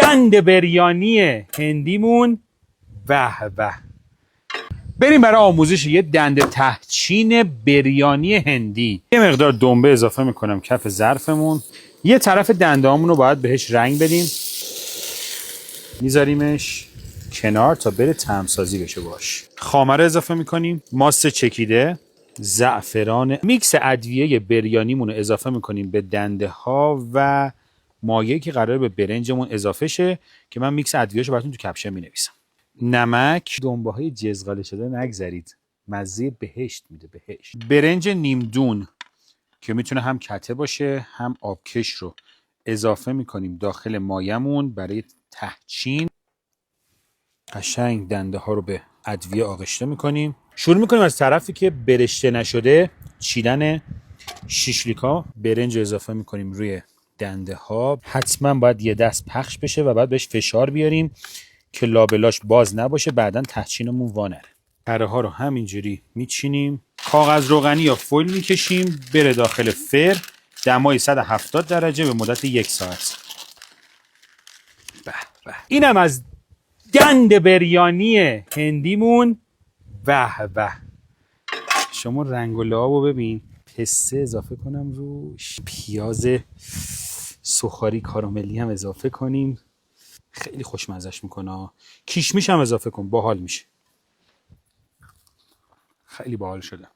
دند بریانی هندیمون. به به. بریم برای آموزش یه دند تهچین بریانی هندی. یه مقدار دنبه اضافه میکنم کف ظرفمون. یه طرف دنده‌هامون رو باید بهش رنگ بدیم. میذاریمش کنار تا بره طعم‌سازی بشه باش. خامه رو اضافه میکنیم، ماست چکیده، زعفران، میکس ادویه بریانیمون رو اضافه میکنیم به دنده ها و مایعی که قراره به برنجمون اضافه شه که من میکس ادویه‌شو براتون تو کپشن مینویسم. نمک، دنبه‌های جزغاله شده نگذرید. مزه بهشت میده، بهشت. برنج نیمدون که میتونه هم کته باشه هم آبکش رو اضافه میکنیم داخل مایمون برای تهچین. قشنگ دنده ها رو به ادویه آغشته میکنیم. شروع میکنیم از طرفی که برشته نشده چیدن شیشلیکا. برنج اضافه میکنیم روی دنده ها. حتما باید یه دست پخش بشه و بعد بهش فشار بیاریم که لابلاش باز نباشه، بعدن تهچینمون وانره. تره ها رو همینجوری میچینیم. کاغذ روغنی یا فویل میکشیم بره داخل فر. دمای 170 درجه به مدت 1 ساعت. به به. اینم از دند بریانی هندیمون. به به. شما رنگ و لعابو ببین. پسته اضافه کنم روش، پیاز سوخاری کاراملی هم اضافه کنیم، خیلی خوشمزهش میکنه. کیشمیش هم اضافه کن، باحال میشه. خیلی باحال شده.